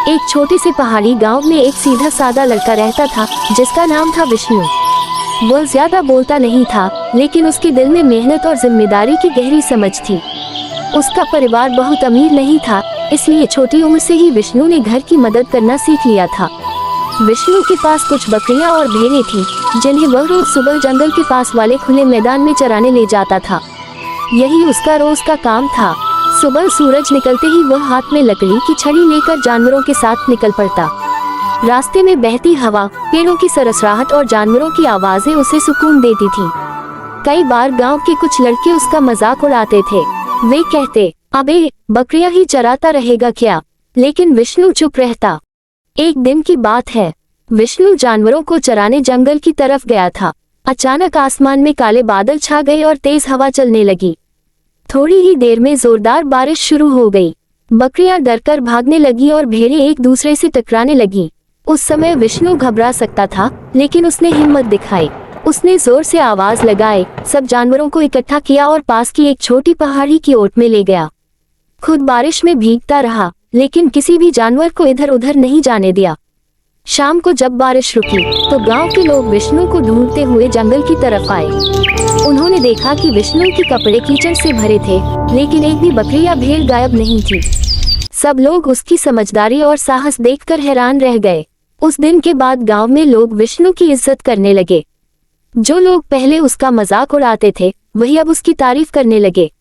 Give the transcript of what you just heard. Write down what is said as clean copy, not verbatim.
एक छोटे से पहाड़ी गांव में एक सीधा सादा लड़का रहता था जिसका नाम था विष्णु। वह ज्यादा बोलता नहीं था, लेकिन उसके दिल में मेहनत और जिम्मेदारी की गहरी समझ थी। उसका परिवार बहुत अमीर नहीं था, इसलिए छोटी उम्र से ही विष्णु ने घर की मदद करना सीख लिया था। विष्णु के पास कुछ बकरियां और भेड़ें थीं, जिन्हें वह रोज सुबह जंगल के पास वाले खुले मैदान में चराने ले जाता था। यही उसका रोज का काम था। सुबह सूरज निकलते ही वह हाथ में लकड़ी की छड़ी लेकर जानवरों के साथ निकल पड़ता। रास्ते में बहती हवा, पेड़ों की सरसराहट और जानवरों की आवाजें उसे सुकून देती थीं। कई बार गांव के कुछ लड़के उसका मजाक उड़ाते थे। वे कहते, अबे बकरियां ही चराता रहेगा क्या? लेकिन विष्णु चुप रहता। एक दिन की बात है, विष्णु जानवरों को चराने जंगल की तरफ गया था। अचानक आसमान में काले बादल छा गए और तेज हवा चलने लगी। थोड़ी ही देर में जोरदार बारिश शुरू हो गई। बकरियां डरकर भागने लगी और भेड़ें एक दूसरे से टकराने लगी। उस समय विष्णु घबरा सकता था, लेकिन उसने हिम्मत दिखाई। उसने जोर से आवाज लगाए, सब जानवरों को इकट्ठा किया और पास की एक छोटी पहाड़ी की ओट में ले गया। खुद बारिश में भीगता रहा, लेकिन किसी भी जानवर को इधर उधर नहीं जाने दिया। शाम को जब बारिश रुकी, तो गांव के लोग विष्णु को ढूंढते हुए जंगल की तरफ आए। उन्होंने देखा कि विष्णु के कपड़े कीचड़ से भरे थे, लेकिन एक भी बकरी या भेड़ गायब नहीं थी। सब लोग उसकी समझदारी और साहस देखकर हैरान रह गए। उस दिन के बाद गांव में लोग विष्णु की इज्जत करने लगे। जो लोग पहले उसका मजाक उड़ाते थे, वही अब उसकी तारीफ करने लगे।